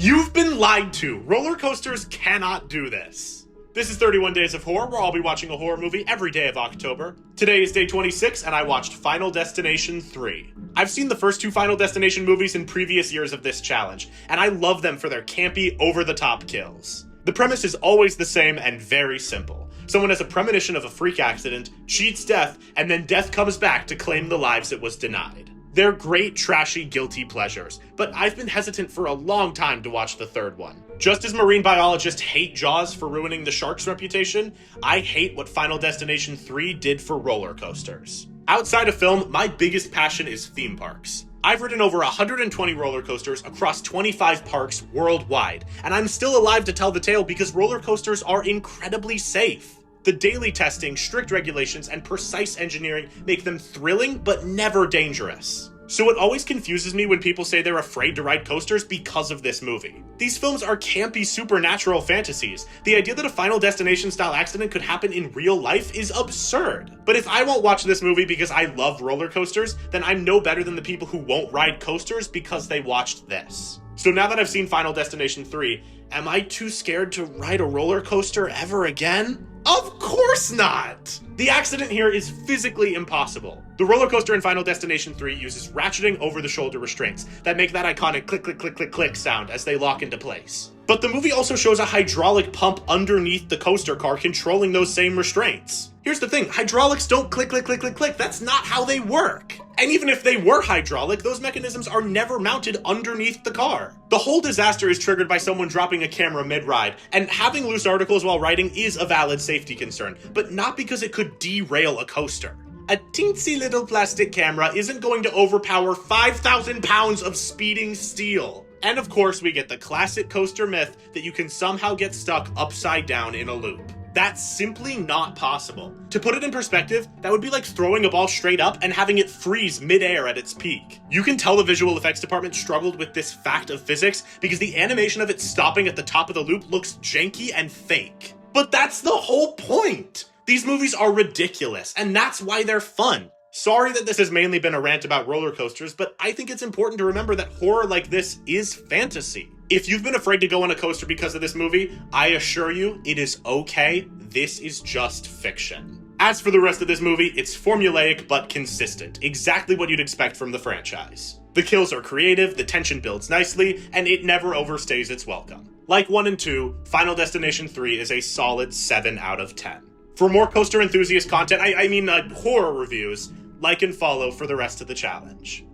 You've been lied to. Roller coasters cannot do this. This is 31 Days of Horror, where I'll be watching a horror movie every day of October. Today is day 26, and I watched Final Destination 3. I've seen the first two Final Destination movies in previous years of this challenge, and I love them for their campy, over-the-top kills. The premise is always the same and very simple. Someone has a premonition of a freak accident, cheats death, and then death comes back to claim the lives it was denied. They're great, trashy, guilty pleasures, but I've been hesitant for a long time to watch the third one. Just as marine biologists hate Jaws for ruining the shark's reputation, I hate what Final Destination 3 did for roller coasters. Outside of film, my biggest passion is theme parks. I've ridden over 120 roller coasters across 25 parks worldwide, and I'm still alive to tell the tale because roller coasters are incredibly safe. The daily testing, strict regulations, and precise engineering make them thrilling but never dangerous. So it always confuses me when people say they're afraid to ride coasters because of this movie. These films are campy supernatural fantasies. The idea that a Final Destination style accident could happen in real life is absurd. But if I won't watch this movie because I love roller coasters, then I'm no better than the people who won't ride coasters because they watched this. So now that I've seen Final Destination 3, am I too scared to ride a roller coaster ever again? Of course not! The accident here is physically impossible. The roller coaster in Final Destination 3 uses ratcheting over-the-shoulder restraints that make that iconic click, click, click, click, click sound as they lock into place. But the movie also shows a hydraulic pump underneath the coaster car controlling those same restraints. Here's the thing, hydraulics don't click, click, click, click, click. That's not how they work. And even if they were hydraulic, those mechanisms are never mounted underneath the car. The whole disaster is triggered by someone dropping a camera mid-ride, and having loose articles while riding is a valid safety concern, but not because it could derail a coaster. A teensy little plastic camera isn't going to overpower 5,000 pounds of speeding steel. And of course, we get the classic coaster myth that you can somehow get stuck upside down in a loop. That's simply not possible. To put it in perspective, that would be like throwing a ball straight up and having it freeze mid-air at its peak. You can tell the visual effects department struggled with this fact of physics because the animation of it stopping at the top of the loop looks janky and fake. But that's the whole point! These movies are ridiculous, and that's why they're fun. Sorry that this has mainly been a rant about roller coasters, but I think it's important to remember that horror like this is fantasy. If you've been afraid to go on a coaster because of this movie, I assure you, it is okay. This is just fiction. As for the rest of this movie, it's formulaic but consistent, exactly what you'd expect from the franchise. The kills are creative, the tension builds nicely, and it never overstays its welcome. Like 1 and 2, Final Destination 3 is a solid 7 out of 10. For more coaster enthusiast content, I mean horror reviews, like and follow for the rest of the challenge.